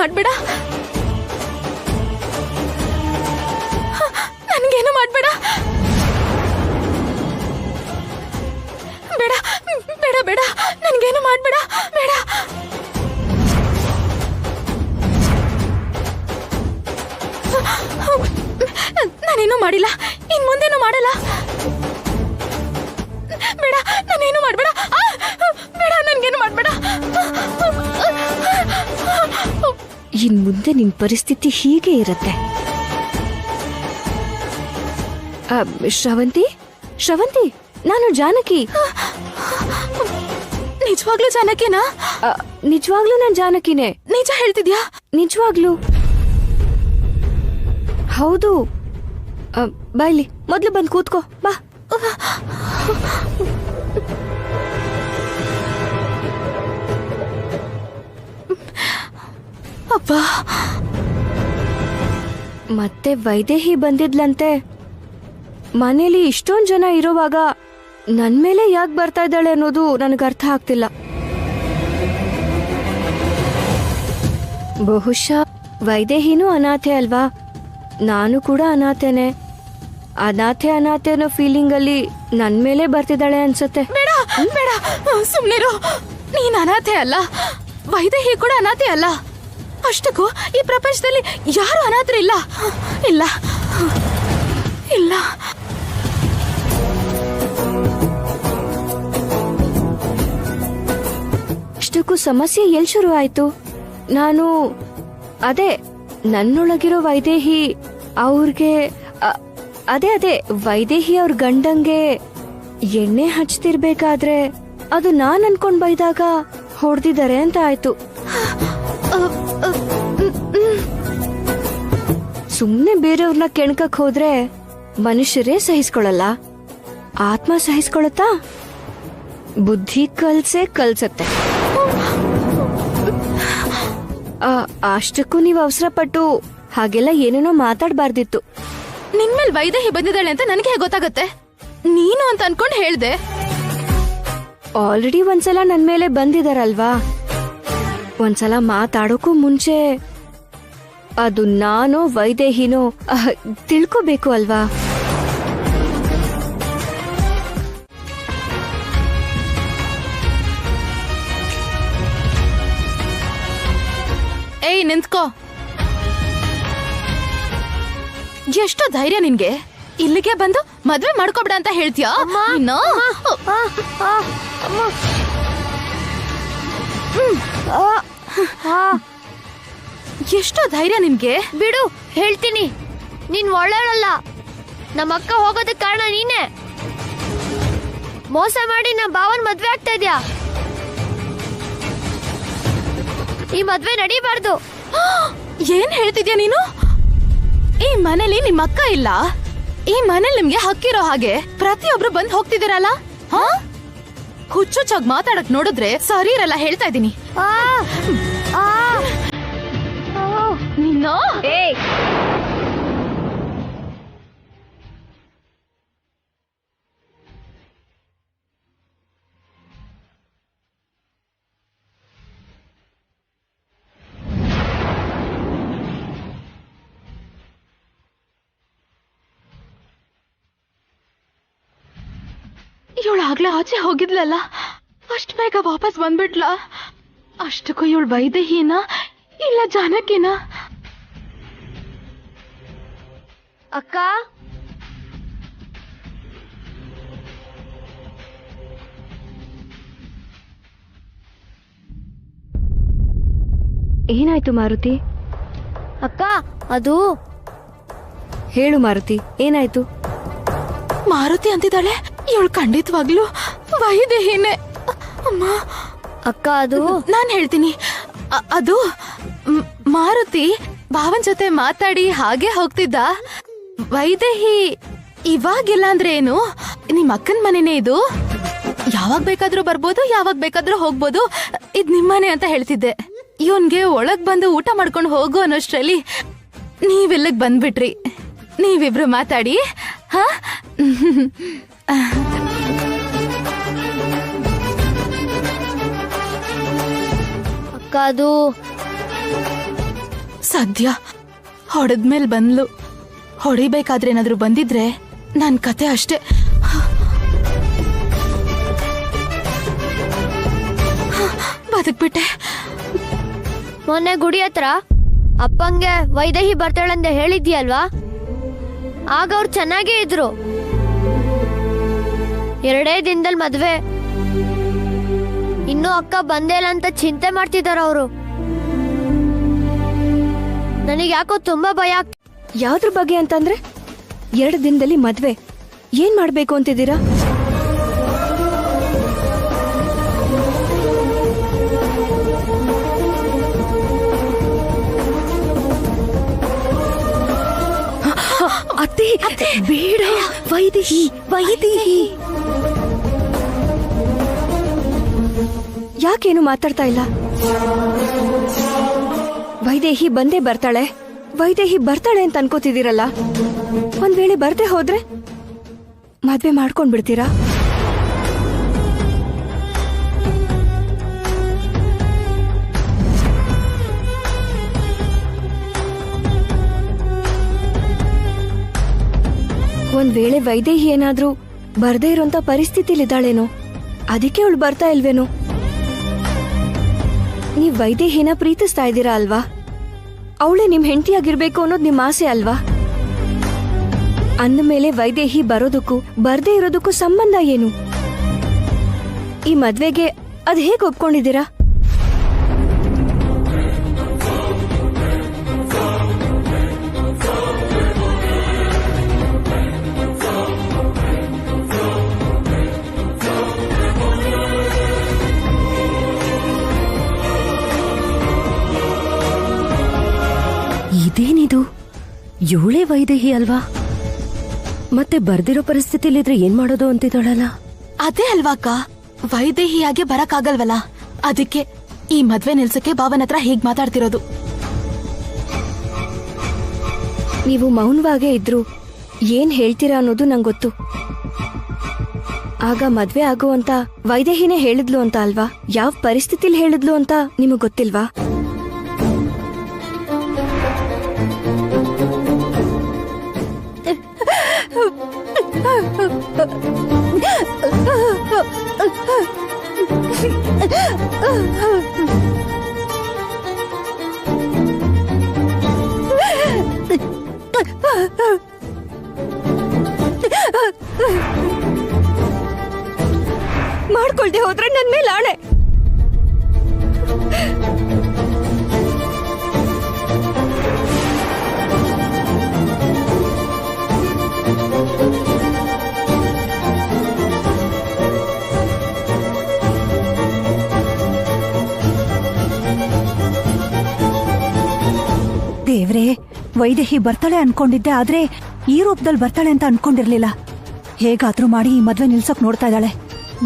ಮಾಡ್ಬೇಡ, ನನ್ಗೇನು ಮಾಡ್ಬೇಡ. ಬೇಡ ಬೇಡ ಬೇಡ, ನನ್ಗೇನು ಮಾಡ್ಬೇಡ, ಬೇಡ. ನಾನೇನು ಮಾಡಿಲ್ಲ, ಇನ್ ಮುಂದೇನು ಮಾಡಲ್ಲ. ಬೇಡ, ನಾನೇನು ಮಾಡ್ಬೇಡ, ಬೇಡ, ನನ್ಗೇನು ಮಾಡ್ಬೇಡ. ಇನ್ ಮುಂದೆ ನಿನ್ ಪರಿಸ್ಥಿತಿ ಹೀಗೆ ಇರತ್ತೆ. ಶ್ರವಂತಿ, ಶ್ರವಂತಿ, ನಾನು ಜಾನಕಿ. ನಿಜವಾಗ್ಲೂ ಜಾನಕಿನಾ? ನಿಜವಾಗ್ಲೂ ನಾನ್ ಜಾನಕಿನೇ. ನಿಜ ಹೇಳ್ತಿದ್ಯಾ? ನಿಜವಾಗ್ಲೂ ಹೌದು. ಬಾ, ಇಲ್ಲಿ ಮೊದ್ಲು ಬಂದು ಕೂತ್ಕೋ, ಬಾ. ಅಪ್ಪ, ಮತ್ತೆ ವೈದೇಹಿ ಬಂದಿದ್ಲಂತೆ. ಮನೇಲಿ ಇಷ್ಟೊಂದ್ ಜನ ಇರುವಾಗ ನನ್ ಮೇಲೆ ಯಾಕೆ ಬರ್ತಾ ಇದ್ದಾಳೆ ಅನ್ನೋದು ನನಗೆ ಅರ್ಥ ಆಗ್ತಿಲ್ಲ. ಬಹುಶಃ ವೈದೇಹಿನೂ ಅನಾಥೆ ಅಲ್ವಾ, ನಾನು ಕೂಡ ಅನಾಥೆನೆ. ಅನಾಥೆ ಅನ್ನೋ ಫೀಲಿಂಗ್ ಅಲ್ಲಿ ನನ್ ಮೇಲೆ ಬರ್ತಿದ್ದಾಳೆ ಅನ್ಸುತ್ತೆ. ಬೇಡ ಬೇಡ, ಸುಮ್ನಿರು. ನೀನ್ ಅನಾಥೆ ಅಲ್ಲ, ವೈದೇಹಿ ಕೂಡ ಅನಾಥೆ ಅಲ್ಲ. ಅಷ್ಟಕ್ಕೂ ಈ ಪ್ರಪಂಚದಲ್ಲಿ ಯಾರು ಅನಾಥರಿಲ್ಲ. ಇಲ್ಲ ಇಲ್ಲ. ಅಷ್ಟಕ್ಕೂ ಸಮಸ್ಯೆ ಎಲ್ ಶುರು ಆಯ್ತು? ನಾನು ಅದೇ ನನ್ನೊಳಗಿರೋ ವೈದೇಹಿ ಅವ್ರಿಗೆ ಅದೇ ವೈದೇಹಿ ಅವ್ರ ಗಂಡಂಗೆ ಎಣ್ಣೆ ಹಚ್ತಿರ್ಬೇಕಾದ್ರೆ ಅದು ನಾನ್ ಅನ್ಕೊಂಡ್ ಬೈದಾಗ ಹೊಡೆದಿದ್ದಾರೆ ಅಂತ ಆಯ್ತು. ಸುಮ್ನೆ ಬೇರೆಯವ್ರನ್ನ ಕೆಣಕಕ್ ಹೋದ್ರೆ ಮನುಷ್ಯರೇ ಸಹಿಸ್ಕೊಳಲ್ಲ, ಆತ್ಮ ಸಹಿಸ್ಕೊಳತ್ತಾ? ಬುದ್ಧಿ ಕಲ್ಸತ್ತೆ. ಅಷ್ಟಕ್ಕೂ ನೀವು ಅವಸರ ಪಟ್ಟು ಹಾಗೆಲ್ಲ ಏನೇನೋ ಮಾತಾಡ್ಬಾರ್ದಿತ್ತು. ನಿನ್ಮೇಲ್ ವೈದೇಹಿ ಬಂದಿದ್ದಾಳೆ ಅಂತ ನನಗೆ ಹೇಗೆ ಗೊತ್ತಾಗತ್ತೆ? ನೀನು ಅಂತ ಅನ್ಕೊಂಡ್ ಹೇಳ್ದೆ. ಆಲ್ರೆಡಿ ಒಂದ್ಸಲ ನನ್ ಮೇಲೆ ಬಂದಿದಾರಲ್ವಾ, ಒಂದ್ಸಲ ಮಾತಾಡೋಕ್ಕೂ ಮುಂಚೆ ಅದು ನಾನೋ ವೈದೇಹಿನೋ ತಿಳ್ಕೋಬೇಕು ಅಲ್ವಾ? ಏಯ್, ನಿಂತ್ಕೋ. ಎಷ್ಟು ಧೈರ್ಯ ನಿನ್ಗೆ? ಇಲ್ಲಿಗೆ ಬಂದು ಮದ್ವೆ ಮಾಡ್ಕೊಬೇಡ ಅಂತ ಹೇಳ್ತೀಯಾ? ಎಷ್ಟು ಧೈರ್ಯ ನಿನ್ಗೆ? ಬಿಡು, ಹೇಳ್ತೀನಿ. ನೀನ್ ಒಳ್ಳೆಯವಳಲ್ಲ. ನಮ್ಮ ಅಕ್ಕ ಹೋಗೋದಕ್ಕೆ ಕಾರಣ ನೀನೆ. ಮೋಸ ಮಾಡಿ ನಮ್ಮ ಭಾವನ್ ಮದ್ವೆ ಆಗ್ತಾ ಇದ್ಯಾ. ಈ ಮದ್ವೆ ನಡೀಬಾರ್ದು. ಏನ್ ಹೇಳ್ತಿದ್ಯಾ ನೀನು? ಈ ಮನೇಲಿ ನಿಮ್ಮ ಅಕ್ಕ ಇಲ್ಲ. ಈ ಮನೇಲಿ ನಿಮ್ಗೆ ಹಕ್ಕಿರೋ ಹಾಗೆ ಪ್ರತಿಯೊಬ್ರು ಬಂದ್ ಹೋಗ್ತಿದ್ದೀರಲ್ಲ. ಹುಚ್ಚುಚ್ಚಾಗಿ ಮಾತಾಡಕ್ ನೋಡಿದ್ರೆ ಸರಿ ಇರಲ್ಲ, ಹೇಳ್ತಾ ಇದ್ದೀನಿ. ನಿನ್ನ ಇವಳು ಆಗ್ಲೇ ಆಚೆ ಹೋಗಿದ್ಲಲ್ಲ, ಅಷ್ಟು ಬೇಗ ವಾಪಸ್ ಬಂದ್ಬಿಟ್ಲ. ಅಷ್ಟಕ್ಕೂ ಇವಳು ವೈದೇಹಿನ ಇಲ್ಲ ಜಾನಕಿನ? ಅಕ್ಕ, ಏನಾಯ್ತು ಮಾರುತಿ? ಅಕ್ಕ, ಅದು ಹೇಳು ಮಾರುತಿ, ಏನಾಯ್ತು? ಮಾರುತಿ ಅಂತಿದ್ದಾಳೆ. ಇವಳು ಖಂಡಿತವಾಗ್ಲು ವೈದೇಹಿನೇ. ಅಮ್ಮ, ಅಕ್ಕ, ಅದು ನಾನ್ ಹೇಳ್ತೀನಿ. ಅದು ಮಾರುತಿ ಭಾವನ್ ಜೊತೆ ಮಾತಾಡಿ ಹಾಗೆ ಹೋಗ್ತಿದ್ದ. ವೈದೇಹಿ ಇವಾಗಿಲ್ಲ ಅಂದ್ರೆ ಏನು? ನಿಮ್ ಅಕ್ಕನ್ ಮನೆನೇ ಇದು. ಯಾವಾಗ ಬೇಕಾದ್ರೂ ಬರ್ಬೋದು, ಯಾವಾಗ ಬೇಕಾದ್ರೂ ಹೋಗ್ಬೋದು. ಇದ್ ನಿಮ್ಮನೆ ಅಂತ ಹೇಳ್ತಿದ್ದೆ. ಇವನ್ಗೆ ಒಳಗ್ ಬಂದು ಊಟ ಮಾಡ್ಕೊಂಡು ಹೋಗು ಅನ್ನೋಷ್ಟ್ರಲ್ಲಿ ನೀವೆಲ್ಲಗ್ ಬಂದ್ಬಿಟ್ರಿ. ನೀವಿಬ್ರು ಮಾತಾಡಿ. ಹಾ, ಅಕ್ಕ, ಅದು ಸದ್ಯ ಹೊಡೆದ್ಮೇಲೆ ಬಂದ್ಲು. ಹೊಡಿಬೇಕಾದ್ರೆ ಏನಾದ್ರು ಬಂದಿದ್ರೆ ನನ್ ಕತೆ ಅಷ್ಟೇ. ಬದುಕ್ಬಿಟ್ಟೆ. ಮೊನ್ನೆ ಗುಡಿ ಹತ್ರ ಅಪ್ಪಂಗೆ ವೈದೇಹಿ ಬರ್ತಾಳಂತ ಹೇಳಿದ್ಯಲ್ವಾ, ಆಗ ಅವ್ರು ಚೆನ್ನಾಗೇ ಇದ್ರು. 2 ದಿನದಲ್ಲಿ ಮದ್ವೆ. ಇನ್ನೂ ಅಕ್ಕ ಬಂದೇ ಇಲ್ಲ ಅಂತ ಚಿಂತೆ ಮಾಡ್ತಿದಾರ ಅವರು. ನನಗೆ ಯಾಕೋ ತುಂಬಾ ಭಯ ಯಾವ್ದ್ರ ಬಗ್ಗೆ ಅಂತಂದ್ರೆ 2 ದಿನದಲ್ಲಿ ಮದ್ವೆ. ಏನ್ ಮಾಡ್ಬೇಕು ಅಂತಿದ್ದೀರಾ? ಅತ್ತೆ ಬೇಡ, ವೈದೇಹಿ ವೈದೇಹಿ. ಯಾಕೇನು ಮಾತಾಡ್ತಾ ಇಲ್ಲ? ವೈದೇಹಿ ಬಂದೇ ಬರ್ತಾಳೆ, ವೈದೇಹಿ ಬರ್ತಾಳೆ ಅಂತ ಅನ್ಕೋತಿದ್ದೀರಲ್ಲ. ಒಂದ್ ವೇಳೆ ಬರ್ದೇ ಹೋದ್ರೆ ಮದ್ವೆ ಮಾಡ್ಕೊಂಡ್ ಬಿಡ್ತೀರಾ? ಒಂದ್ ವೇಳೆ ವೈದೇಹಿ ಏನಾದ್ರೂ ಬರ್ದೇ ಇರೋಂತ ಪರಿಸ್ಥಿತಿಲಿದ್ದಾಳೇನೋ, ಅದಕ್ಕೆ ಅವಳು ಬರ್ತಾ ಇಲ್ವೇನೋ? ನೀವ್ ವೈದೇಹಿನ ಪ್ರೀತಿಸ್ತಾ ಇದ್ದೀರಾ ಅಲ್ವಾ? ಅವಳೇ ನಿಮ್ ಹೆಂಡತಿಯಾಗಿರ್ಬೇಕು ಅನ್ನೋದು ನಿಮ್ ಆಸೆ ಅಲ್ವಾ? ಅಂದಮೇಲೆ ವೈದೇಹಿ ಬರೋದಕ್ಕೂ ಬರ್ದೇ ಇರೋದಕ್ಕೂ ಸಂಬಂಧ ಏನು? ಈ ಮದ್ವೆಗೆ ಅದ್ ಹೇಗ್ ಒಪ್ಕೊಂಡಿದ್ದೀರಾ? ಇದೇನಿದು? ಇವಳೇ ವೈದೇಹಿ ಅಲ್ವಾ? ಮತ್ತೆ ಬರ್ದಿರೋ ಪರಿಸ್ಥಿತಿಲಿದ್ರೆ ಏನ್ ಮಾಡೋದು ಅಂತಿದ್ದಾಳಲ್ಲ. ಅದೇ ಅಲ್ವಾಕ, ವೈದೇಹಿಯಾಗೆ ಬರಕ್ಕಾಗಲ್ವಲ್ಲ. ಅದಕ್ಕೆ ಈ ಮದ್ವೆ ನಿಲ್ಸಕ್ಕೆ ಭಾವನ ಹತ್ರ ಹೀಗ್ ಮಾತಾಡ್ತಿರೋದು. ನೀವು ಮೌನವಾಗೇ ಇದ್ರು ಏನ್ ಹೇಳ್ತೀರಾ ಅನ್ನೋದು ನಂಗೊತ್ತು. ಆಗ ಮದ್ವೆ ಆಗುವಂತ ವೈದೇಹಿನೇ ಹೇಳಿದ್ಲು ಅಂತ ಅಲ್ವಾ? ಯಾವ ಪರಿಸ್ಥಿತಿಲಿ ಹೇಳಿದ್ಲು ಅಂತ ನಿಮಗ್ ಗೊತ್ತಿಲ್ವಾ? ಮಾಡ್ಕೊಳ್ದೆ ಹೋದ್ರೆ ನನ್ ಮೇಲೆ ಆಣೆ. ದೇವ್ರೆ, ವೈದೇಹಿ ಬರ್ತಾಳೆ ಅನ್ಕೊಂಡಿದ್ದೆ, ಆದ್ರೆ ಈ ರೂಪದಲ್ಲಿ ಬರ್ತಾಳೆ ಅಂತ ಅನ್ಕೊಂಡಿರ್ಲಿಲ್ಲ. ಹೇಗಾದ್ರೂ ಮಾಡಿ ಈ ಮದ್ವೆ ನಿಲ್ಸಕ್ ನೋಡ್ತಾ ಇದ್ದಾಳೆ.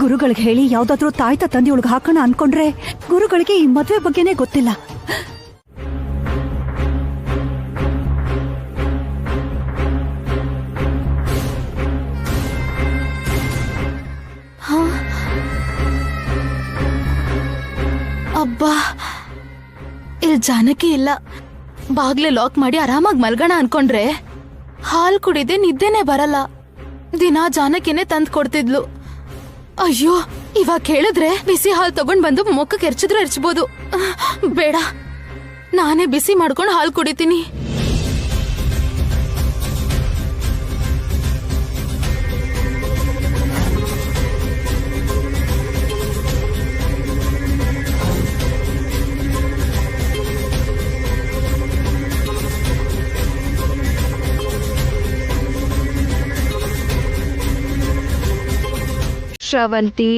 ಗುರುಗಳಿಗೆ ಹೇಳಿ ಯಾವ್ದಾದ್ರೂ ತಾಯ್ತ ತಂದಿ ಒಳಗೆ ಹಾಕೋಣ ಅನ್ಕೊಂಡ್ರೆ ಗುರುಗಳಿಗೆ ಈ ಮದ್ವೆ ಬಗ್ಗೆನೇ ಗೊತ್ತಿಲ್ಲ. ಅಬ್ಬಾ, ಇಲ್ಲಿ ಜಾನಕಿ ಇಲ್ಲ. ಬಾಗ್ಲೆ ಲಾಕ್ ಮಾಡಿ ಆರಾಮಾಗಿ ಮಲ್ಗೋಣ ಅನ್ಕೊಂಡ್ರೆ ಹಾಲ್ ಕುಡಿದೆ ನಿದ್ದೆನೆ ಬರಲ್ಲ. ದಿನಾ ಜಾನಕಿನೇ ತಂದ್ ಕೊಡ್ತಿದ್ಲು. ಅಯ್ಯೋ, ಇವಾಗ ಕೇಳಿದ್ರೆ ಬಿಸಿ ಹಾಲ್ ತಗೊಂಡ್ ಬಂದು ಮುಖಕ್ಕೆ ಎರಚಿದ್ರೆ ಎರಚಬಹುದು. ಬೇಡ, ನಾನೇ ಬಿಸಿ ಮಾಡ್ಕೊಂಡು ಹಾಲ್ ಕುಡಿತೀನಿ. ಶ್ರವಂತಿ,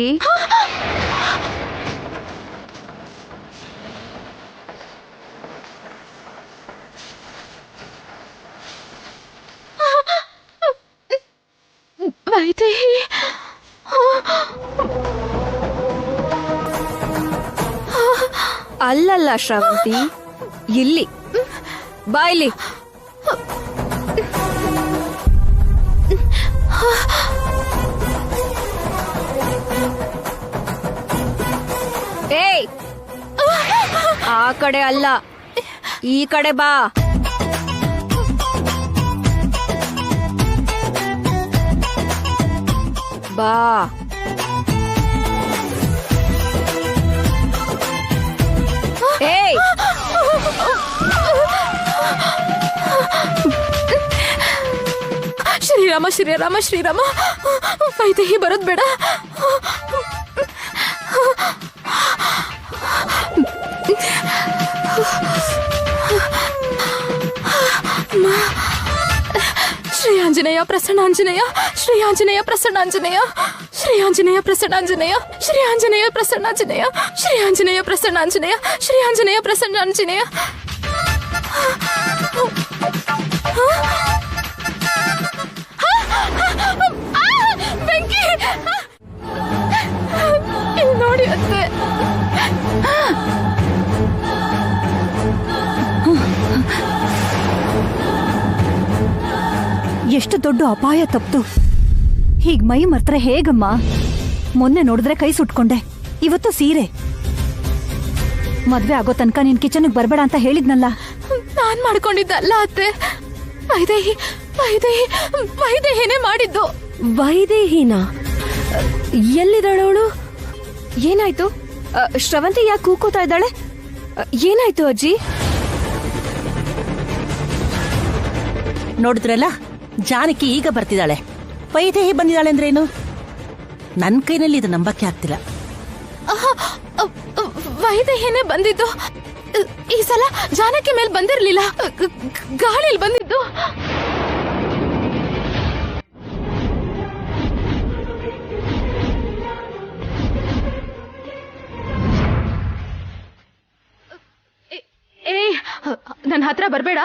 ವೈದೇಹಿ, ಅಲ್ಲಲ್ಲ ಶ್ರವಂತಿ, ಇಲ್ಲಿ ಬಾಯ್ಲಿ. ಏಯ್, ಆ ಕಡೆ ಅಲ್ಲ, ಈ ಕಡೆ ಬಾ. ಬಾ. ಏಯ್, ಶ್ರೀರಾಮ ಶ್ರೀರಾಮ ಶ್ರೀರಾಮ. ವೈದೇಹಿ ಬರೋದ್ ಬೇಡ. ಶ್ರೀ ಆಂಜನೇಯ ಪ್ರಸನ್ನಾಂಜನೇಯ, ಶ್ರೀ ಆಂಜನೇಯ ಪ್ರಸನ್ನಾಂಜನೇಯ, ಶ್ರೀ ಆಂಜನೇಯ ಪ್ರಸನ್ನಾಂಜನೇಯ, ಶ್ರೀ ಆಂಜನೇಯ ಪ್ರಸನ್ನಾಂಜನೇಯ, ಶ್ರೀ ಆಂಜನೇಯ ಪ್ರಸನ್ನಾಂಜನೇಯ, ಶ್ರೀ ಆಂಜನೇಯ ಪ್ರಸನ್ನಾಂಜನೇಯ. ಬೆಂಕಿ! ಇಲ್ಲಿ ನೋಡಿ ಅತ್ತೆ. ಎಷ್ಟು ದೊಡ್ಡ ಅಪಾಯ ತಪ್ತು. ಹೀಗ್ ಮೈ ಮರ್ತ್ರೆ ಹೇಗಮ್ಮ? ಮೊನ್ನೆ ನೋಡಿದ್ರೆ ಕೈ ಸುಟ್ಕೊಂಡೆ, ಇವತ್ತು ಸೀರೆ. ಮದ್ವೆ ಆಗೋ ತನಕ ನೀನ್ ಕಿಚನ್ಗೆ ಬರ್ಬೇಡ ಅಂತ ಹೇಳಿದ್ನಲ್ಲ. ನಾನ್ ಮಾಡ್ಕೊಂಡಿದ್ದಲ್ಲ ಅತ್ತೆ. ವೈದೇಹಿ ವೈದೇಹಿ ವೈದೇಹಿನೇ ಮಾಡಿದ್ದು. ವೈದೇಹಿನ ಎಲ್ಲಿದ್ದಾಳವಳು? ಏನಾಯ್ತು? ಶ್ರವಂತಿ ಯಾಕೆ ಕೂಕೋತಾ ಇದ್ದಾಳೆ? ಏನಾಯ್ತು ಅಜ್ಜಿ? ನೋಡಿದ್ರಲ್ಲ, ಜಾನಕಿ ಈಗ ಬರ್ತಿದ್ದಾಳೆ. ವೈದೇಹಿ ಬಂದಿದ್ದಾಳೆ ಅಂದ್ರೇನು? ನನ್ನ ಕೈನಲ್ಲಿ ಇದು ನಂಬಕ್ಕೆ ಆಗ್ತಿಲ್ಲ. ವೈದೇಹಿನೇ ಬಂದಿದ್ದು. ಈ ಸಲ ಜಾನಕಿ ಮೇಲೆ ಬಂದಿರ್ಲಿಲ್ಲ, ಗಾಳಿಯಲ್ಲಿ ಬಂದಿದ್ದು. ಏ, ನನ್ನ ಹತ್ರ ಬರ್ಬೇಡ.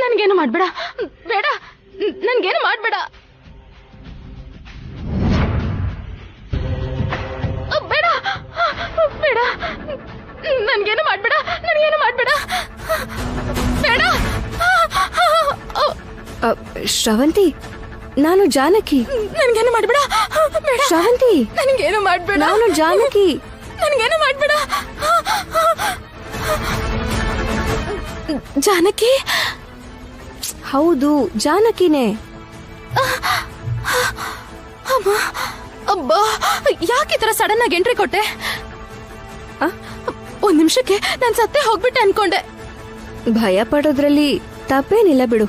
ನನ್ಗೇನು ಮಾಡ್ಬೇಡ. ಬೇಡ, ನನ್ಗೇನು ಮಾಡ್ಬೇಡ. ಬೇಡ ಬೇಡ, ನನ್ಗೇನು ಮಾಡ್ಬೇಡ. ನನ್ಗೇನು ಮಾಡ್ಬೇಡ. ಬೇಡ. ಶ್ರವಂತಿ, ನಾನು ಜಾನಕಿ. ನನ್ಗೇನು ಮಾಡ್ಬೇಡ. ಬೇಡ. ಶ್ರವಂತಿ, ನನ್ಗೇನು ಮಾಡ್ಬೇಡ. ನಾನು ಜಾನಕಿ. ನನ್ಗೇನು ಮಾಡ್ಬೇಡ. ಜಾನಕಿ? ಹೌದು, ಜಾನಕಿನೇ. ಅಮ್ಮ, ಅಬ್ಬಾ, ಯಾಕೆ ಈ ತರ ಸಡನ್ ಆಗಿ ಎಂಟ್ರಿ ಕೊಟ್ಟೆ? ಒಂದ್ ನಿಮಿಷಕ್ಕೆ ನಾನ್ ಸತ್ತೇ ಹೋಗ್ಬಿಟ್ಟೆ ಅನ್ಕೊಂಡೆ. ಭಯ ಪಡೋದ್ರಲ್ಲಿ ತಪ್ಪೇನಿಲ್ಲ ಬಿಡು.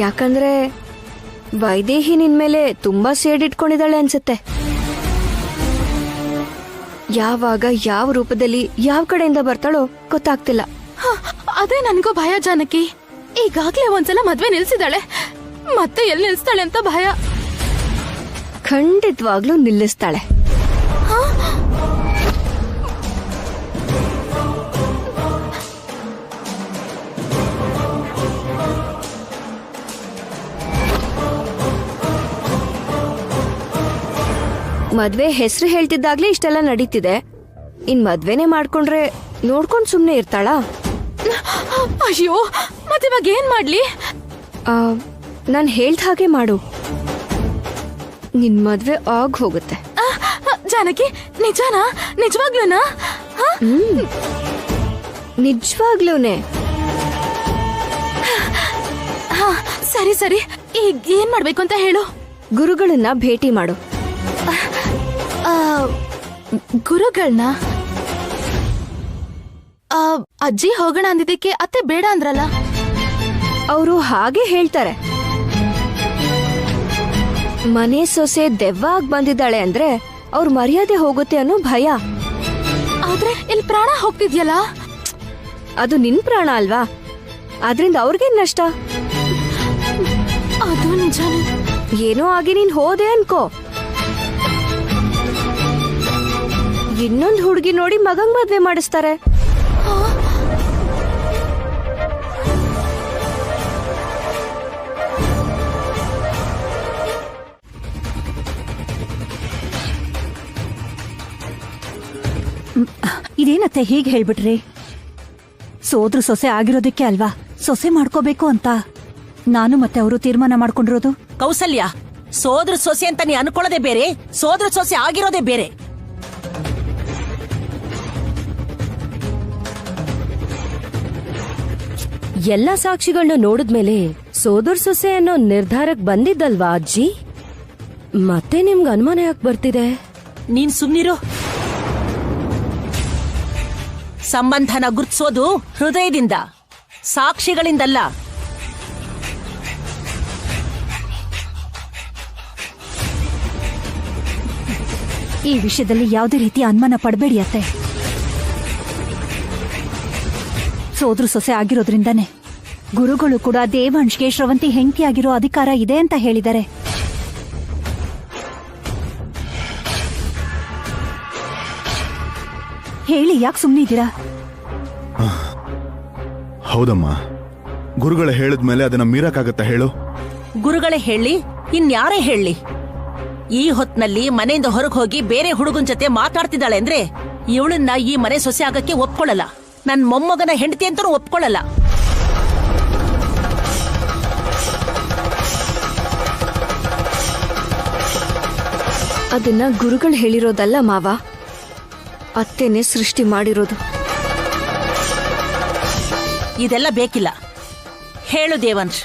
ಯಾಕಂದ್ರೆ ವೈದೇಹಿ ನಿನ್ಮೇಲೆ ತುಂಬಾ ಸೇಡಿಟ್ಕೊಂಡಿದ್ದಾಳೆ ಅನ್ಸುತ್ತೆ. ಯಾವಾಗ ಯಾವ ರೂಪದಲ್ಲಿ ಯಾವ ಕಡೆಯಿಂದ ಬರ್ತಾಳೋ ಗೊತ್ತಾಗ್ತಿಲ್ಲ. ಅದೇ ನನ್ಗೂ ಭಯ ಜಾನಕಿ. ಈಗಾಗ್ಲೇ ಒಂದ್ಸಲ ಮದ್ವೆ ನಿಲ್ಸಿದಾಳೆ, ಮತ್ತೆ ಎಲ್ಲಿ ನಿಲ್ಸ್ತಾಳೆ ಅಂತ ಭಯ. ಖಂಡಿತವಾಗ್ಲೂ ನಿಲ್ಲಿಸ್ತಾಳೆ. ಮದ್ವೆ ಹೆಸರು ಹೇಳ್ತಿದ್ದಾಗ್ಲೇ ಇಷ್ಟೆಲ್ಲ ನಡೀತಿದೆ. ಇನ್ ಮದ್ವೆನೆ ಮಾಡ್ಕೊಂಡ್ರೆ ನೋಡ್ಕೊಂಡ್ ಸುಮ್ನೆ ಇರ್ತಾಳಾ? ಅಯ್ಯೋ, ಮತ್ತೆ ಇವಾಗ ಏನ್ ಮಾಡ್ಲಿ? ನಾನ್ ಹೇಳ್ದ ಹಾಗೆ ಮಾಡು, ನಿನ್ ಮದ್ವೆ ಆಗ್ ಹೋಗುತ್ತೆ. ಜಾನಕಿ, ನಿಜಾನಾ? ನಿಜವಾಗ್ಲೂನಾ? ನಿಜವಾಗ್ಲೂನೆ. ಸರಿ ಸರಿ, ಈಗ ಏನ್ ಮಾಡ್ಬೇಕು ಅಂತ ಹೇಳು. ಗುರುಗಳನ್ನ ಭೇಟಿ ಮಾಡು. ಗುರುಗಳನ್ನ? ಅಜ್ಜಿ ಹೋಗೋಣ ಅಂದಿದ್ದಕ್ಕೆ ಅತ್ತೆ ಬೇಡ ಅಂದ್ರಲ್ಲ. ಅವರು ಹಾಗೆ ಹೇಳ್ತಾರೆ. ಮನೆ ಸೊಸೆ ದೆವ್ವ ಆಗ್ ಬಂದಿದ್ದಾಳೆ ಅಂದ್ರೆ ಅವ್ರ ಮರ್ಯಾದೆ ಹೋಗುತ್ತೆ ಅನ್ನೋ ಭಯ. ಆದ್ರೆ ಇಲ್ಲಿ ಪ್ರಾಣ ಹೋಗ್ತಿದ್ಯಲ್ಲ. ಅದು ನಿನ್ ಪ್ರಾಣ ಅಲ್ವಾ, ಅದ್ರಿಂದ ಅವ್ರಿಗೇನ್ ನಷ್ಟ? ಅದು ನಿಜಾನೇ. ಏನೋ ಆಗಿ ನೀನ್ ಹೋದೆ ಅನ್ಕೋ, ಇನ್ನೊಂದ್ ಹುಡುಗಿ ನೋಡಿ ಮಗಂಗ್ ಮದ್ವೆ ಮಾಡಿಸ್ತಾರೆ. ಇದೇನತ್ತೆ ಹೀಗೆ ಹೇಳ್ಬಿಟ್ರಿ? ಸೋದ್ರ ಸೊಸೆ ಆಗಿರೋದಕ್ಕೆ ಅಲ್ವಾ ಸೊಸೆ ಮಾಡ್ಕೋಬೇಕು ಅಂತ ನಾನು ಮತ್ತೆ ಅವರು ತೀರ್ಮಾನ ಮಾಡ್ಕೊಂಡಿರೋದು. ಕೌಸಲ್ಯ, ಸೋದ್ರ ಸೊಸೆ ಅಂತ ನೀ ಅನ್ಕೊಳ್ಳೋದೇ ಬೇರೆ, ಸೋದ್ರ ಸೊಸೆ ಆಗಿರೋದೇ ಬೇರೆ. ಎಲ್ಲ ಸಾಕ್ಷಿಗಳನ್ನ ನೋಡಿದ್ಮೇಲೆ ಸೋದರ್ ಸೊಸೆ ಅನ್ನೋ ನಿರ್ಧಾರಕ್ಕೆ ಬಂದಿದ್ದಲ್ವಾ ಅಜ್ಜಿ? ಮತ್ತೆ ನಿಮ್ಗೆ ಅನುಮಾನ ಯಾಕೆ ಬರ್ತಿದೆ? ನೀನ್ ಸುಮ್ನಿರು. ಸಂಬಂಧನ ಗುರ್ತಿಸೋದು ಹೃದಯದಿಂದ, ಸಾಕ್ಷಿಗಳಿಂದಲ್ಲ. ಈ ವಿಷಯದಲ್ಲಿ ಯಾವುದೇ ರೀತಿ ಅನುಮಾನ ಪಡಬೇಡಿ ಅತ್ತೆ. ಸೋದ್ರ ಸೊಸೆ ಆಗಿರೋದ್ರಿಂದಾನೆ ಗುರುಗಳು ಕೂಡ ದೇವಾಂಶ್ಗೆ ಶ್ರವಂತಿ ಹೆಂಡತಿಯಾಗಿರೋ ಅಧಿಕಾರ ಇದೆ ಅಂತ ಹೇಳಿದ್ದಾರೆ. ಹೇಳಿ, ಯಾಕೆ ಸುಮ್ಮನೆ ಇದ್ದೀರಾ? ಹೌದಮ್ಮ, ಗುರುಗಳ ಹೇಳಿದ್ಮೇಲೆ ಅದನ್ನ ಮೀರಕ್ಕಾಗತ್ತಾ ಹೇಳು? ಗುರುಗಳೇ ಹೇಳಿ, ಇನ್ಯಾರೇ ಹೇಳಿ, ಈ ಹೊತ್ನಲ್ಲಿ ಮನೆಯಿಂದ ಹೊರಗೆ ಹೋಗಿ ಬೇರೆ ಹುಡುಗನ ಜೊತೆ ಮಾತಾಡ್ತಿದ್ದಾಳೆ ಅಂದ್ರೆ ಇವಳನ್ನ ಈ ಮನೆ ಸೊಸೆ ಆಗಕ್ಕೆ ಒಪ್ಕೊಳ್ಳಲ್ಲ. ನನ್ ಮೊಮ್ಮಗನ ಹೆಂಡತಿ ಅಂತನೂ ಒಪ್ಕೊಳ್ಳಲ್ಲ. ಅದನ್ನ ಗುರುಗಳು ಹೇಳಿರೋದಲ್ಲ ಮಾವ, ಅತ್ತೆನೆ ಸೃಷ್ಟಿ ಮಾಡಿರೋದು. ಇದೆಲ್ಲ ಬೇಕಿಲ್ಲ. ಹೇಳು ದೇವಂಶ್,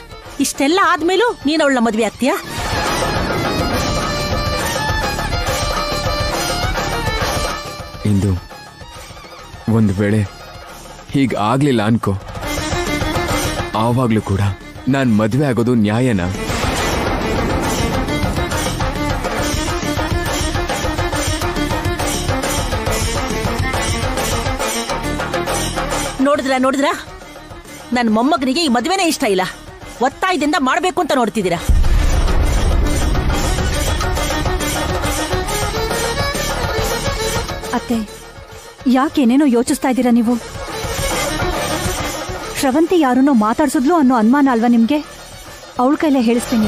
ಇಷ್ಟೆಲ್ಲ ಆದ್ಮೇಲೂ ನೀನ್ ಅವಳನ್ನ ಮದ್ವೆ ಆಗ್ತೀಯಾ? ಇಂದು ಒಂದು ವೇಳೆ ಹೀಗಾಗ್ಲಿಲ್ಲ ಅನ್ಕೋ, ಆವಾಗ್ಲೂ ಕೂಡ ನಾನ್ ಮದ್ವೆ ಆಗೋದು ನ್ಯಾಯನಾ? ನೋಡಿದ್ರ ನನ್ ಮೊಮ್ಮಗನಿಗೆ ಈ ಮದ್ವೆನೇ ಇಷ್ಟ ಇಲ್ಲ, ಒತ್ತಾಯದಿಂದ ಮಾಡ್ಬೇಕು ಅಂತ ನೋಡ್ತಿದ್ದೀರಾ. ಅತ್ತೆ, ಯಾಕೇನೇನೋ ಯೋಚಿಸ್ತಾ ಇದ್ದೀರಾ ನೀವು? ಶ್ರವಂತಿ ಯಾರನ್ನೋ ಮಾತಾಡ್ಸಿದ್ಲು ಅನ್ನೋ ಅನುಮಾನ ಅಲ್ವಾ ನಿಮ್ಗೆ? ಅವಳ ಕೈಲೇ ಹೇಳಿಸ್ತೀನಿ.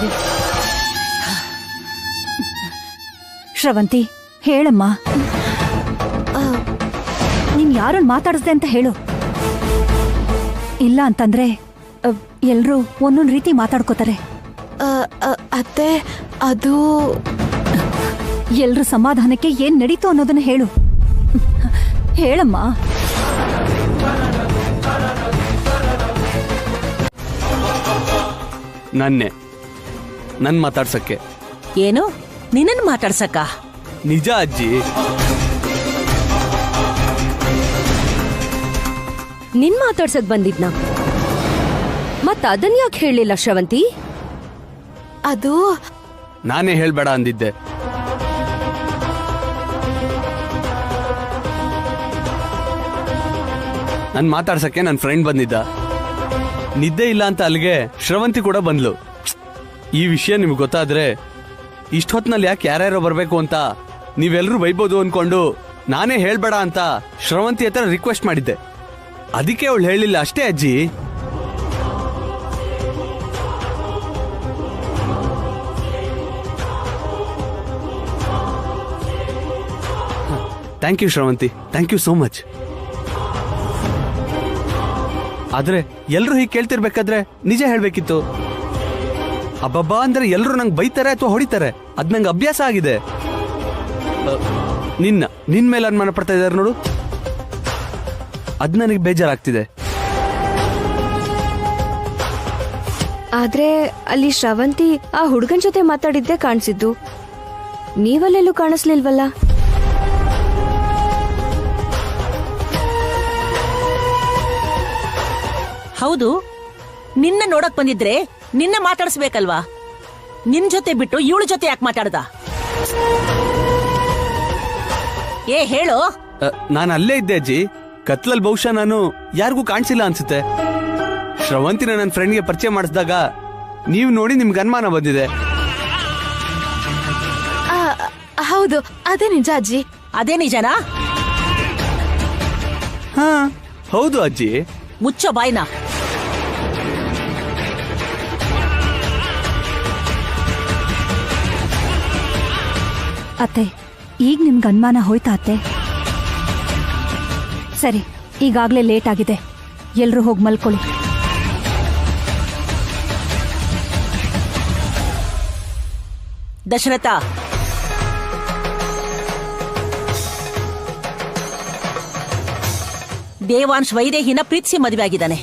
ಶ್ರವಂತಿ, ಹೇಳಮ್ಮ, ನೀನ್ ಯಾರನ್ನ ಮಾತಾಡಿಸ್ದೆ ಅಂತ ಹೇಳು. ಇಲ್ಲ ಅಂತಂದ್ರೆ ಎಲ್ರೂ ಒಂದೊಂದು ರೀತಿ ಮಾತಾಡ್ಕೋತಾರೆ. ಅತ್ತೆ, ಅದು ಎಲ್ರ ಸಮಾಧಾನಕ್ಕೆ ಏನ್ ನಡೀತು ಅನ್ನೋದನ್ನ ಹೇಳು. ಹೇಳಮ್ಮ. ನನ್ ಮಾತಾಡ್ಸಕ್ಕೆ. ಏನು? ನಿನ್ನನ್ ಮಾತಾಡ್ಸಕ್ಕ? ನಿಜ ಅಜ್ಜಿ. ನಿನ್ ಮಾತಾಡ್ಸಕ್ ಬಂದಿದ್ನ? ಮತ್ತ ಅದನ್ ಯಾಕೆ ಹೇಳಿಲ್ಲ ಶ್ರವಂತಿ? ಅದು ನಾನೇ ಹೇಳ್ಬೇಡ ಅಂದಿದ್ದೆ. ನನ್ ಮಾತಾಡ್ಸಕ್ಕೆ ನನ್ ಫ್ರೆಂಡ್ ಬಂದಿದ್ದ. ನಿದ್ದೆ ಇಲ್ಲ ಅಂತ ಅಲ್ಲಿಗೆ ಶ್ರವಂತಿ ಕೂಡ ಬಂದ್ಲು. ಈ ವಿಷಯ ನಿಮ್ಗೆ ಗೊತ್ತಾದ್ರೆ ಇಷ್ಟೊತ್ನಲ್ಲಿ ಯಾಕೆ ಯಾರ್ಯಾರೋ ಬರ್ಬೇಕು ಅಂತ ನೀವೆಲ್ಲರೂ ಬೈಬೋದು ಅನ್ಕೊಂಡು ನಾನೇ ಹೇಳ್ಬೇಡ ಅಂತ ಶ್ರವಂತಿ ಹತ್ರ ರಿಕ್ವೆಸ್ಟ್ ಮಾಡಿದ್ದೆ. ಅದಕ್ಕೆ ಅವಳು ಹೇಳಿಲ್ಲ ಅಷ್ಟೇ ಅಜ್ಜಿ. Thank you Shravanthi, thank you so much. ಆದ್ರೆ ಎಲ್ರು ಹೀಗೆ ಕೇಳ್ತಿರ್ಬೇಕಾದ್ರೆ ನಿಜ ಹೇಳ್ಬೇಕಿತ್ತು. ಅಬ್ಬಬ್ಬಾ ಅಂದ್ರೆ ಎಲ್ರು ನಂಗೆ ಬೈತಾರೆ ಅಥವಾ ಹೊಡಿತಾರೆ, ಅದ್ ನಂಗೆ ಅಭ್ಯಾಸ ಆಗಿದೆ. ನಿನ್ ಮೇಲೆ ಅನುಮಾನ ಪಡ್ತಾ ಇದ್ದಾರೆ ನೋಡು, ಅದ್ ನನಗೆ ಬೇಜಾರಾಗ್ತಿದೆ. ಆದ್ರೆ ಅಲ್ಲಿ ಶ್ರವಂತಿ ಆ ಹುಡುಗನ್ ಜೊತೆ ಮಾತಾಡಿದ್ದೆ ಕಾಣಿಸಿದ್ದು, ನೀವಲ್ಲೆಲ್ಲೂ ಕಾಣಿಸ್ಲಿಲ್ವಲ್ಲ? ಹೌದು, ನಿನ್ನ ನೋಡಕ್ ಬಂದಿದ್ರೆ ನಿನ್ನ ಮಾತಾಡಿಸ್ಬೇಕಲ್ವಾ? ನಿನ್ ಜೊತೆ ಬಿಟ್ಟು ಇವಳ ಜೊತೆ ಯಾಕೆ ಮಾತಾಡ್ದ? ಏ ಹೇಳು. ನಾನು ಅಲ್ಲೇ ಇದ್ದೆ ಅಜ್ಜಿ. ಕತ್ಲಲ್ಲಿ ಬಹುಶಃ ನಾನು ಯಾರಿಗೂ ಕಾಣಿಸಿಲ್ಲ ಅನ್ಸುತ್ತೆ. ಶ್ರವಂತಿನ ನನ್ನ ಫ್ರೆಂಡ್ಗೆ ಪರಿಚಯ ಮಾಡಿಸಿದಾಗ ನೀವು ನೋಡಿ ನಿಮ್ಗೆ ಅನುಮಾನ ಬಂದಿದೆ. ಹೌದು, ಅದೇ ನಿಜ ಅಜ್ಜಿ. ಅದೇ ನಿಜನಾ? ಹಾ ಹೌದು ಅಜ್ಜಿ. ಮುಚ್ಚೋ ಬಾಯ್ನ. ಅತ್ತೆ, ಈಗ ನಿಮ್ಗೆ ಅನುಮಾನ ಹೋಯ್ತಾ ಅತ್ತೆ? ಸರಿ, ಈಗಾಗ್ಲೇ ಲೇಟ್ ಆಗಿದೆ. ಎಲ್ರೂ ಹೋಗಿ ಮಲ್ಕೊಳ್ಳಿ. ದಶರಥ, ದೇವಾಂಶ್ ವೈದೇಹಿನ ಪ್ರೀತಿಸಿ ಮದುವೆ ಆಗಿದ್ದಾನೆ.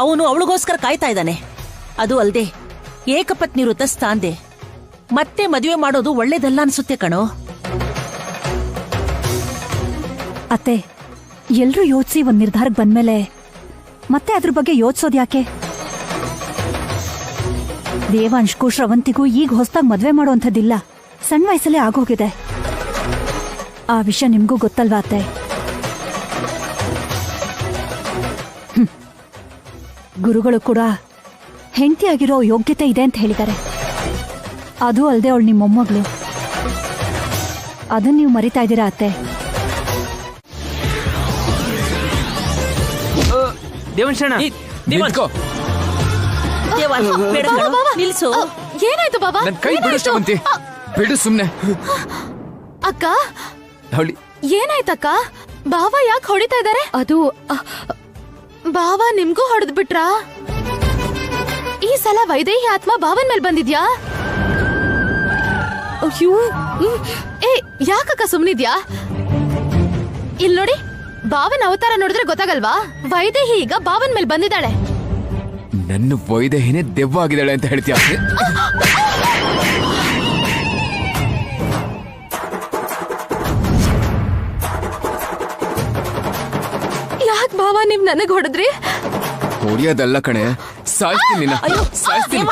ಅವನು ಅವಳಿಗೋಸ್ಕರ ಕಾಯ್ತಾ ಇದ್ದಾನೆ. ಅದು ಅಲ್ದೆ ಏಕಪತ್ನಿ ವೃತ ಸ್ಥಾಂದೆ. ಮತ್ತೆ ಮದುವೆ ಮಾಡೋದು ಒಳ್ಳೇದಲ್ಲ ಅನ್ಸುತ್ತೆ ಕಣೋ. ಅತ್ತೆ, ಎಲ್ರೂ ಯೋಚಿಸಿ ಒಂದ್ ನಿರ್ಧಾರಕ್ಕೆ ಬಂದ್ಮೇಲೆ ಮತ್ತೆ ಅದ್ರ ಬಗ್ಗೆ ಯೋಚಿಸೋದು ಯಾಕೆ? ದೇವಾಂಶ್ಗೂ ಶ್ರವಂತಿಗೂ ಈಗ ಹೊಸದಾಗಿ ಮದ್ವೆ ಮಾಡುವಂಥದ್ದಿಲ್ಲ. ಸಣ್ಣ ವಯಸ್ಸಲ್ಲೇ ಆಗೋಗಿದೆ. ಆ ವಿಷಯ ನಿಮ್ಗೂ ಗೊತ್ತಲ್ವಾ ಅತ್ತೆ? ಗುರುಗಳು ಕೂಡ ಹೆಂಡತಿಯಾಗಿರೋ ಯೋಗ್ಯತೆ ಇದೆ ಅಂತ ಹೇಳಿದ್ದಾರೆ. ಅದು ಅಲ್ಲದೆ ಅವಳು ನಿಮ್ಮ ಮೊಮ್ಮಗಳು. ಅದನ್ನ ನೀವು ಮರಿತಾ ಇದ್ದೀರಾ ಅತ್ತೆ? ದೇವಂಶಣ್ಣ, ನಿಂತ್ಕೋ. ದೇವಾಂಶ್, ಬೇಡ ಕಣೋ, ನಿಲ್ಸು. ಏನಾಯ್ತು ಬಾಬಾ? ನನ್ ಕೈ ಬಿಡು ಶ್ರವಂತಿ, ಬಿಡು ಸುಮ್ನೆ. ಅಕ್ಕ, ಅವಳಿ ಏನಾಯ್ತಕ್ಕ? ಬಾವ ಯಾಕೆ ಹೊಡಿತಾ ಇದಾರೆ? ಅದು ಬಾವ ನಿಮ್ಗೂ ಹೊಡೆದ್ ಬಿಟ್ರಾ? ಈ ಸಲ ವೈದೇಹಿ ಆತ್ಮ ಬಾವನ್ ಮೇಲ್ ಬಂದಿದ್ಯಾ? ಅಯ್ಯೋ, ಏ, ಯಾಕಕ್ಕ ಸುಮ್ನಿದ್ಯಾ? ಇಲ್ ನೋಡಿ, ಬಾವನ್ ಅವತಾರ ನೋಡಿದ್ರೆ ಗೊತ್ತಾಗಲ್ವಾ? ವೈದೇಹಿ ಈಗ ಬಾವನ್ ಮೇಲ್ ಬಂದಿದ್ದಾಳೆ. ನನ್ನ ವೈದೇಹಿನೇ ದೆವ್ವ ಆಗಿದ್ದಾಳೆ ಅಂತ ಹೇಳ್ತೀಯ? ಯಾಕ್ ಬಾವ ನೀವ್ ನನಗ್ ಹೊಡೆದ್ರಿ? ಹೊಡಿಯೋದಲ್ಲ ಕಣೆ, ಸಾಯಿಸ್ತೀನಿ ನಿನ್ನ. ಸಾಯಿಸ್ತೀನಿ.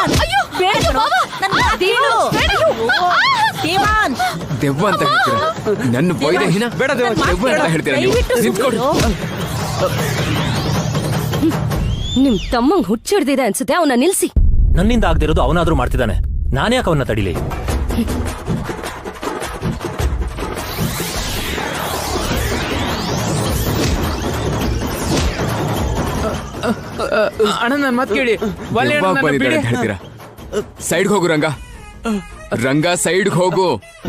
ಬೇಡ ಕಣೋ, ನನ್ ಮಾತ್ ಕೇಳು. ದೇವಾಂಶ್, ದೆವ್ವ ಅಂತ ಹೇಳ್ತೀರಾ? ನನ್ನ ವೈದೇಹಿನ ಬೇಡ ದೇವಾಂಶ್, ದೆವ್ವ ಅಂತ ಹೇಳ್ತೀರಾ ನೀವು? ದಯವಿಟ್ಟು ನಿಂತ್ಕೊಡಿ. ನಿಮ್ ತಮ್ಮಂಗ್ ಹುಚ್ಚಿಡ್ದಿದೆ ಅನ್ಸುತ್ತೆ, ಅವನ ನಿಲ್ಸಿ. ನನ್ನಿಂದ ಆಗದಿರೋದು ಅವನಾದ್ರೂ ಮಾಡ್ತಿದ್ದಾನೆ. ನಾನ್ಯಾಕೆ ಅವನ್ನ ತಡಿಲಿ? ಅಣ್ಣ ನನ್ನ ಮಾತು ಕೇಳಿ. ಬಂದಿದ್ದಾಳೆ ಅಂತ ಹೇಳ್ತೀರಾ? ಸೈಡ್ಗೆ ಹೋಗು ರಂಗ. ರಂಗ, ಸೈಡ್ಗೆ ಹೋಗು.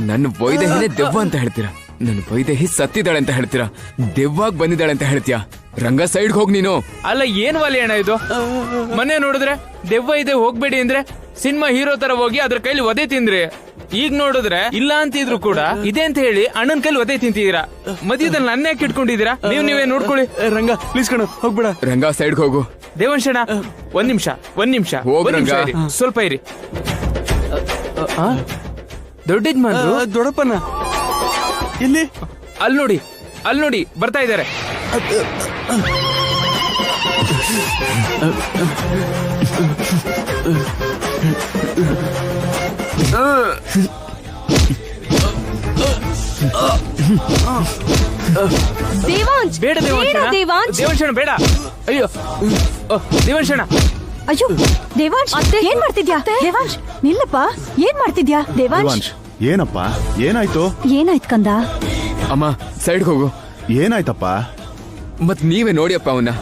ನನ್ನ ವೈದೇಹಿನೇ ದೆವ್ವ ಅಂತ ಹೇಳ್ತೀರಾ? ನನ್ನ ವೈದೇಹಿ ಸತ್ತಿದ್ದಾಳೆ ಅಂತ ಹೇಳ್ತೀರಾ? ದೆವ್ವಾಗಿ ಬಂದಿದ್ದಾಳೆ ಅಂತ ಹೇಳ್ತೀಯಾ? ರಂಗ, ಸೈಡ್ಗೆ ಹೋಗ್ ನೀನು. ಅಲ್ಲ, ಏನ್ ವಾಲಿ ಅಣ್ಣ ಇದು? ಮನೆ ನೋಡಿದ್ರೆ ದೆವ್ವ ಇದೆ ಹೋಗ್ಬೇಡಿ ಅಂದ್ರೆ ಸಿನಿಮಾ ಹೀರೋ ತರ ಹೋಗಿ ಅದ್ರ ಕೈಲಿ ಒದೆ ತಿಂದ್ರಿ. ಈಗ ನೋಡಿದ್ರೆ ಇಲ್ಲ ಅಂತಿದ್ರು ಕೂಡ ಇದೆ ಅಂತ ಹೇಳಿ ಅಣ್ಣನ ಕೈಲಿ ಒದೆ ತಿಂತಿದ್ದೀರಾ. ಮಧ್ಯದಲ್ಲಿ ನನ್ನ ಯಾಕೆ ಇಟ್ಕೊಂಡಿದ್ದೀರಾ? ನೀವೇ ನೋಡ್ಕೊಳ್ಳಿ. ರಂಗ ಪ್ಲೀಸ್ ಕಣ, ಹೋಗ್ಬೇಡ. ರಂಗ, ಸೈಡ್ಗೆ ಹೋಗು. ದೇವಂಶಣ್ಣ, ಒಂದ್ ನಿಮಿಷ ಹೋಗ್ ರಂಗ. ಸ್ವಲ್ಪ ಇರಿ. ದೊಡ್ಡಜ್ಮಾನ್ರು ದೊಡ್ಡಪ್ಪನ ಇಲ್ಲಿ ಅಲ್ಲಿ ನೋಡಿ ಬರ್ತಾ ಇದ್ದಾರೆ. ದೇವಾಂಶ್, ಬೇಡ ದೇವಂಶಣ್ಣ, ದೇವಾಂಶ್. ದೇವಂಶಣ್ಣ ಬೇಡ. ಅಯ್ಯೋ, ದೇವಂಶಣ್ಣ. ಅಯ್ಯೋ ದೇವಾಂಶ್, ಏನ್ ಮಾಡ್ತಿದ್ಯಾ? ದೇವಾಂಶ್ ನಿಲ್ಲಪ್ಪ, ಏನ್ ಮಾಡ್ತಿದ್ಯಾ? ದೇವಾಂಶ್, ಏನಪ್ಪ, ಏನಾಯ್ತು? ಏನಾಯ್ತು ಕಂದ? ಅಮ್ಮ, ಸೈಡ್ಗೆ ಹೋಗು. ಏನಾಯ್ತಪ್ಪ? ಮತ್ ನೀವೇ ನೋಡಿಯಪ್ಪ ಅವನ್ನ.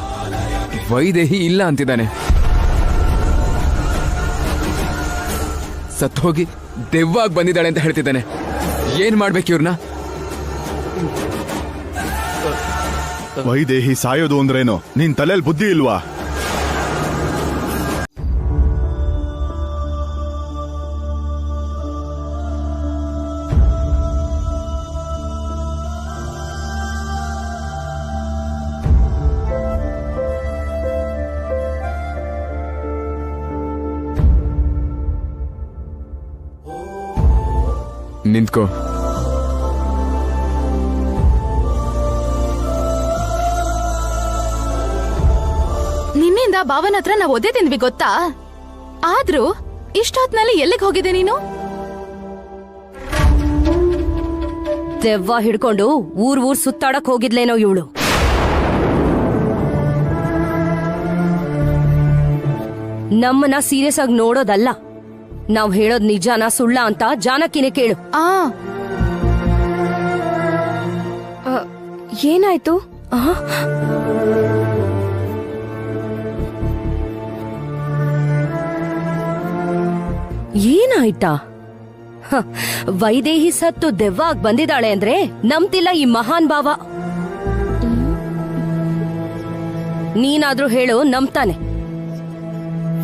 ವೈದೇಹಿ ಇಲ್ಲ ಅಂತಿದ್ದಾನೆ. ಸತ್ ಹೋಗಿ ದೆವ್ವಾಗಿ ಬಂದಿದ್ದಾಳೆ ಅಂತ ಹೇಳ್ತಿದ್ದಾನೆ. ಏನ್ ಮಾಡ್ಬೇಕು ಇವ್ರನ್ನ? ವೈದೇಹಿ ಸಾಯೋದು ಅಂದ್ರೇನು? ನಿನ್ ತಲೆಯಲ್ಲಿ ಬುದ್ಧಿ ಇಲ್ವಾ? ನಿಂತ್ಕೋ. ನಿನ್ನಿಂದ ಬಾವನ ಹತ್ರ ನಾವ್ ಒದೆ ತಿಂದ್ವಿ ಗೊತ್ತಾ? ಆದ್ರೂ ಇಷ್ಟೊತ್ನಲ್ಲಿ ಎಲ್ಲಿಗೆ ಹೋಗಿದೆ ನೀನು? ದೆವ್ವ ಹಿಡ್ಕೊಂಡು ಊರ್ ಸುತ್ತಾಡಕ್ ಹೋಗಿದ್ಲೇನೋ ಇವಳು. ನಮ್ಮನ್ನ ಸೀರಿಯಸ್ ಆಗಿ ನೋಡೋದಲ್ಲ, ನಾವ್ ಹೇಳೋದ್ ನಿಜಾನ ಸುಳ್ಳ ಅಂತ ಜಾನಕಿನೇ ಕೇಳು. ಏನಾಯ್ತು? ಏನಾಯ್ತಾ? ವೈದೇಹಿ ಸತ್ತು ದೆವ್ವ ಆಗ್ ಬಂದಿದ್ದಾಳೆ ಅಂದ್ರೆ ನಂಬ್ತಿಲ್ಲ ಈ ಮಹಾನ್ ಭಾವ. ನೀನಾದ್ರೂ ಹೇಳು ನಂಬ್ತಾನೆ.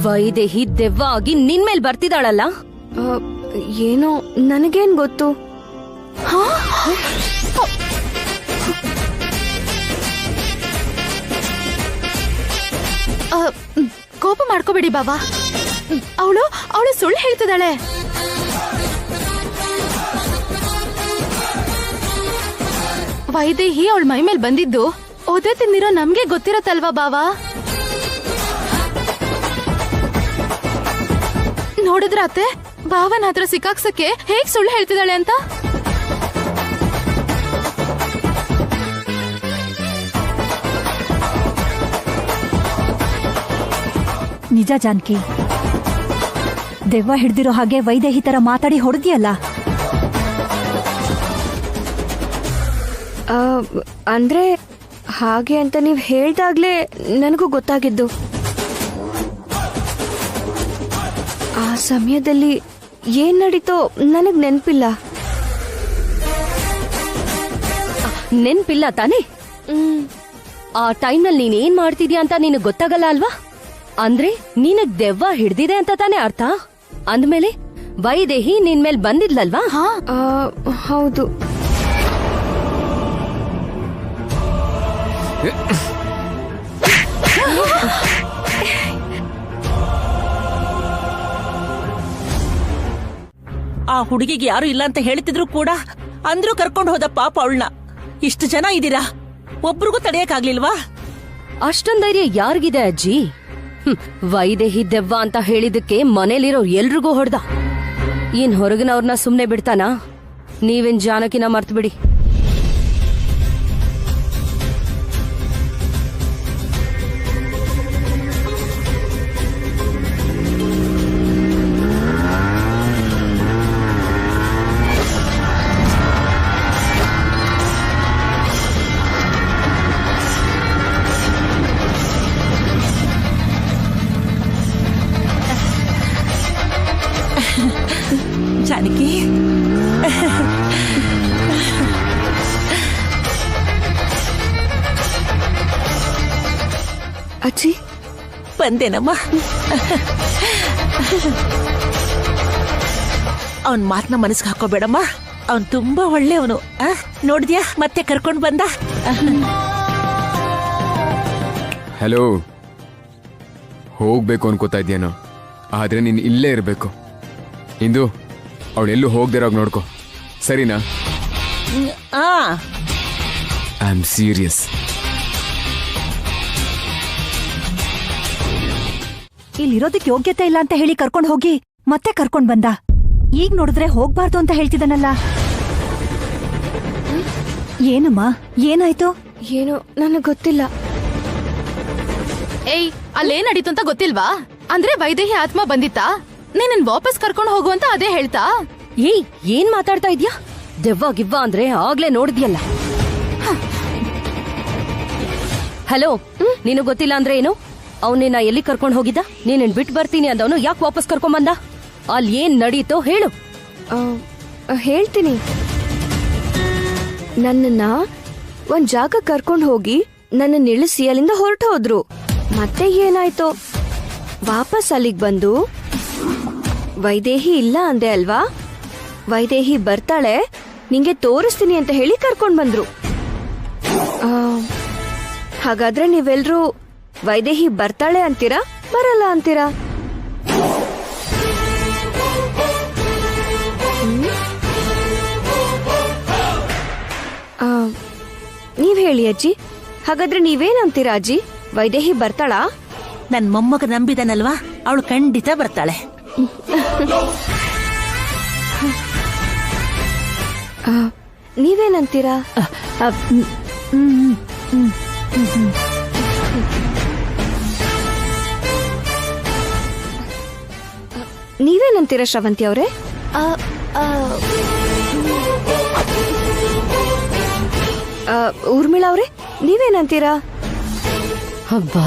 ವೈದೇಹಿ ದೆವ್ವ ಆಗಿ ನಿನ್ ಮೇಲ್ ಬರ್ತಿದ್ದಾಳಲ್ಲ. ಏನೋ ನನಗೇನ್ ಗೊತ್ತು. ಕೋಪ ಮಾಡ್ಕೋಬೇಡಿ ಬಾಬಾ. ಅವಳು ಸುಳ್ಳು ಹೇಳ್ತಿದ್ದಾಳೆ. ವೈದೇಹಿ ಅವಳ ಮೈ ಮೇಲೆ ಬಂದಿದ್ದು ಒದೆ ತಿಂದಿರೋ ನಮ್ಗೆ ಗೊತ್ತಿರತ್ತಲ್ವಾ ಬಾವಾ? ನೋಡಿದ್ರ ಅತ್ತೆ, ಭಾವನ ಹತ್ರ ಸಿಕ್ಕಾಕ್ಸಕ್ಕೆ ಹೇಗ್ ಸುಳ್ಳು ಹೇಳ್ತಿದ್ದಾಳೆ ಅಂತ. ನಿಜ ಜಾನಕಿ, ದೆವ್ವ ಹಿಡ್ದಿರೋ ಹಾಗೆ ವೈದೇಹಿ ತರ ಮಾತಾಡಿ ಹೊಡೆದಿಯಲ್ಲ. ಅಂದ್ರೆ ಹಾಗೆ ಅಂತ ನೀವ್ ಹೇಳ್ದಾಗ್ಲೇ ನನಗೂ ಗೊತ್ತಾಗಿದ್ದು. ಆ ಸಮಯದಲ್ಲಿ ಏನ್ ನಡೀತೋ ನನಗ್ ನೆನ್ಪಿಲ್ಲ. ನೆನ್ಪಿಲ್ಲ ತಾನೇ? ಆ ಟೈಮ್ನಲ್ಲಿ ನೀನ್ ಏನ್ ಮಾಡ್ತಿದ್ಯಾ ಅಂತ ನಿನಗ್ ಗೊತ್ತಾಗಲ್ಲ ಅಲ್ವಾ? ಅಂದ್ರೆ ನಿನಗ್ ದೆವ್ವ ಹಿಡ್ದಿದೆ ಅಂತ ತಾನೇ ಅರ್ಥ. ಅಂದ್ಮೇಲೆ ವೈದೇಹಿ ನಿನ್ ಮೇಲ್ ಬಂದಿದ್ಲಲ್ವಾ? ಹೌದು. ಆ ಹುಡುಗಿಗೆ ಯಾರು ಇಲ್ಲ ಅಂತ ಹೇಳ್ತಿದ್ರು ಕೂಡ ಅಂದ್ರೂ ಕರ್ಕೊಂಡು ಹೋದ ಪಾಪ ಅವಳನ್ನ. ಇಷ್ಟು ಜನ ಇದ್ದೀರಾ, ಒಬ್ರಿಗೂ ತಡೆಯಕ್ಕಾಗ್ಲಿಲ್ವಾ? ಅಷ್ಟೊಂದ್ ಧೈರ್ಯ ಯಾರಿಗಿದೆ ಅಜ್ಜಿ? ವೈದೇಹಿ ದೆವ್ವ ಅಂತ ಹೇಳಿದಕ್ಕೆ ಮನೇಲಿರೋ ಎಲ್ರಿಗೂ ಹೊಡ್ದ. ಏನ್ ಹೊರಗಿನವ್ರನ್ನ ಸುಮ್ನೆ ಬಿಡ್ತಾನಾ? ನೀವೇನ್ ಜಾನಕಿನ ಮರ್ತು ಬಿಡಿ. ಜಾನಕಿ, ಅಜ್ಜಿ ಬಂದೇನಮ್ಮ. ಅವನ್ ಮಾತನ್ನ ಮನಸ್ಸಿಗೆ ಹಾಕೋಬೇಡಮ್ಮ. ಅವನ್ ತುಂಬಾ ಒಳ್ಳೆಯವನು. ನೋಡಿದ್ಯಾ, ಮತ್ತೆ ಕರ್ಕೊಂಡ್ ಬಂದ. ಹಲೋ, ಹೋಗ್ಬೇಕು ಅನ್ಕೋತಾ ಇದ್ಯೇನೋ, ಆದ್ರೆ ನೀನ್ ಇಲ್ಲೇ ಇರ್ಬೇಕು. ಇಂದು ಅವಳೆಲ್ಲೂ ಹೋಗ್ದಿರಾಗ ನೋಡ್ಕೊ, ಸರಿನಾ? I am serious. ಇಲ್ಲಿರೋದಕ್ಕೆ ಯೋಗ್ಯತೆ ಇಲ್ಲ ಅಂತ ಹೇಳಿ ಕರ್ಕೊಂಡ್ ಹೋಗಿ ಮತ್ತೆ ಕರ್ಕೊಂಡ್ ಬಂದ. ಈಗ ನೋಡಿದ್ರೆ ಹೋಗ್ಬಾರ್ದು ಅಂತ ಹೇಳ್ತಿದ್ದಾನಲ್ಲ. ಏನಮ್ಮ, ಏನಾಯ್ತು? ಏನೋ ನನಗ್ ಗೊತ್ತಿಲ್ಲ. ಏಯ್, ಅಲ್ಲೇನ್ ನಡೀತು ಅಂತ ಗೊತ್ತಿಲ್ವಾ? ಅಂದ್ರೆ ವೈದೇಹಿ ಆತ್ಮ ಬಂದಿತ್ತಾ? ನೀನನ್ ವಾಪಸ್ ಕರ್ಕೊಂಡು ಹೋಗು ಅಂತ ಅದೇ ಹೇಳ್ತಾ? ಏಯ್, ಏನ್ ಮಾತಾಡ್ತಾ ಇದ್ಯಾ? ದೆವ್ವ ಗಿವ್ವ ಅಂದ್ರೆ ಆಗ್ಲೇ ನೋಡಿದ್ಯಲ್ಲ. ಹಲೋ, ನೀನು ಗೊತ್ತಿಲ್ಲ ಅಂದ್ರೆ ಏನು? ಅವನಿನ್ನ ಎಲ್ಲಿ ಕರ್ಕೊಂಡು ಹೋಗಿದ್ದ? ನೀನ್ ಬಿಟ್ಟು ಬರ್ತೀನಿ ಅಂದವನು ಯಾಕೆ ವಾಪಸ್ ಕರ್ಕೊಂಡ್ ಬಂದ? ಅಲ್ಲಿ ಏನ್ ನಡೀತೋ ಹೇಳು. ಹೇಳ್ತೀನಿ. ನನ್ನನ್ನ ಒಂದ್ ಜಾಗ ಕರ್ಕೊಂಡು ಹೋಗಿ ನನ್ನ ನಿಲ್ಲಿಸಿ ಅಲ್ಲಿಂದ ಹೊರಟು ಹೋದ್ರು. ಮತ್ತೆ ಏನಾಯ್ತೋ, ವಾಪಸ್ ಅಲ್ಲಿಗೆ ಬಂದು ವೈದೇಹಿ ಇಲ್ಲ ಅಂದೆ ಅಲ್ವಾ? ವೈದೇಹಿ ಬರ್ತಾಳೆ, ನಿಂಗೆ ತೋರಿಸ್ತೀನಿ ಅಂತ ಹೇಳಿ ಕರ್ಕೊಂಡ್ ಬಂದ್ರು. ಹಾಗಾದ್ರೆ ನೀವೆಲ್ರೂ ವೈದೇಹಿ ಬರ್ತಾಳೆ ಅಂತೀರಾ, ಬರಲ್ಲ ಅಂತೀರಾ? ನೀವ್ ಹೇಳಿ ಅಜ್ಜಿ. ಹಾಗಾದ್ರೆ ನೀವೇನಂತೀರಾ ಅಜ್ಜಿ? ವೈದೇಹಿ ಬರ್ತಾಳಾ? ನನ್ ಮೊಮ್ಮಗ ನಂಬಿದನಲ್ವಾ, ಅವಳು ಖಂಡಿತ ಬರ್ತಾಳೆ. ನೀವೇನಂತೀರಾ? ನೀವೇನಂತೀರಾ ಶ್ರವಂತಿ ಅವರೇ? ಊರ್ಮಿಳಾ ಅವ್ರೆ, ನೀವೇನಂತೀರಾ? ಹಬ್ಬಾ,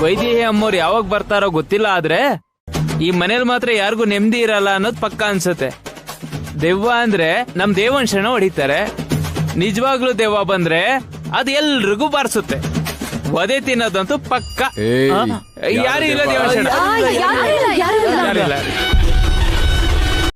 ವೈದೇಹಿ ಅಮ್ಮವ್ರು ಯಾವಾಗ ಬರ್ತಾರೋ ಗೊತ್ತಿಲ್ಲ, ಆದ್ರೆ ಈ ಮನೇಲಿ ಮಾತ್ರ ಯಾರಿಗೂ ನೆಮ್ಮದಿ ಇರಲ್ಲ ಅನ್ನೋದು ಪಕ್ಕ ಅನ್ಸತ್ತೆ. ದೆವ್ವ ಅಂದ್ರೆ ನಮ್ ದೇವನ್ ಶರಣ ಹೊಡಿತಾರೆ. ನಿಜವಾಗ್ಲೂ ದೆವ್ವ ಬಂದ್ರೆ ಅದು ಎಲ್ರಿಗೂ ಬಾರಿಸುತ್ತೆ. ಒದೆ ತಿನ್ನೋದಂತೂ ಪಕ್ಕ. ಏಯ್, ಯಾರು ಇಲ್ಲ ದೇವಶಣ, ಯಾರಿಲ್ಲ.